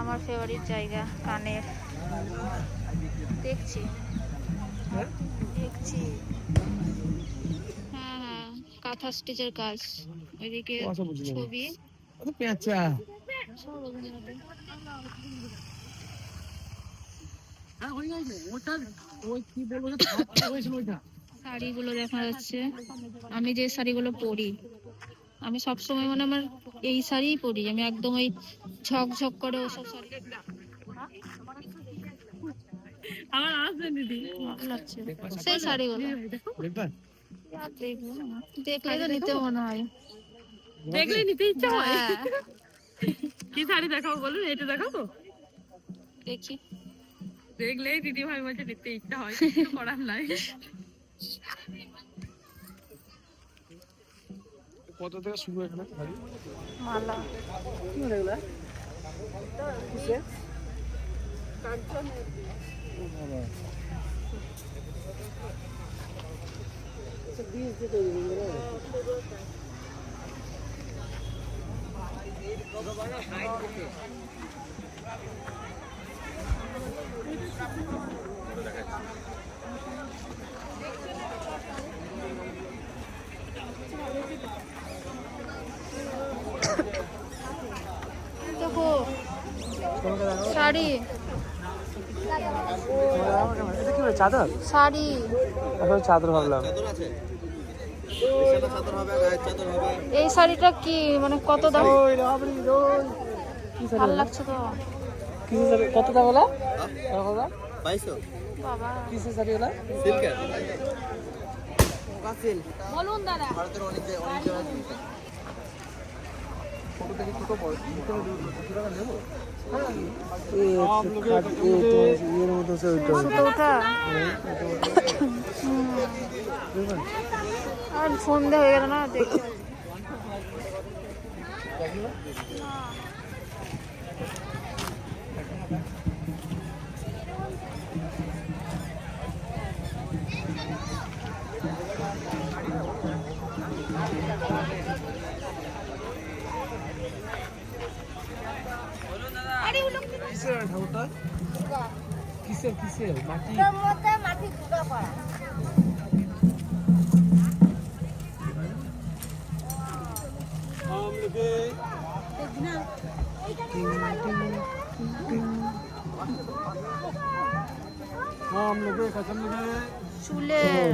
আমার ফেভারিট জায়গা কানের। দেখছি দেখছি হ্যাঁ হ্যাঁ, কাঁথা স্টিচের কাজ, ওইদিকে ছবি সব অভিনয়তে। শাড়িগুলো দেখা যাচ্ছে, আমি যে শাড়িগুলো পরি, আমি সবসময় মানে আমার এই শাড়িই পরি, আমি একদম ওই ঝকঝক করে ওসব শাড়ি আমার আসবে দিদি, ভালো লাগছে সেই শাড়িগুলো। আর দেখবো না, দেখলে তো নিতে মনে হয়, দেখলে নিতে ইচ্ছা হয়। কি শাড়ি দেখাবো বলুন, এটা দেখাবো, দেখি দেখলেই দিদি ভাই বলছে নিতে ইচ্ছা হয়, কিছু করার নাই। কত থেকে শুরু এখানে শাড়ি? মালা কি মানে এগুলা? কিসে? ও বাবা। আচ্ছা, বীজ দিয়ে তৈরি এগুলো না? দেখো শাড়ি, এটা কি চাদর? শাড়ি এখন চাদর ভাবলাম। এই শাড়িটা কি মানে কত দাম? ভালো লাগছে তো। কত দাম হলো? কত দাম? 2200 বাবা কিসের শাড়ি হলো? সিল্কের বলুন দাদা। ভারতের অনেক জায়গায় ফটো দেখে কি করবো? সুতো ওঠা আর সন্ধে হয়ে গেল না, দেখি কিসের ঠাকুরটা? কিসের কিসের মাটি? মাটি গুঁড়ো করা। চুলের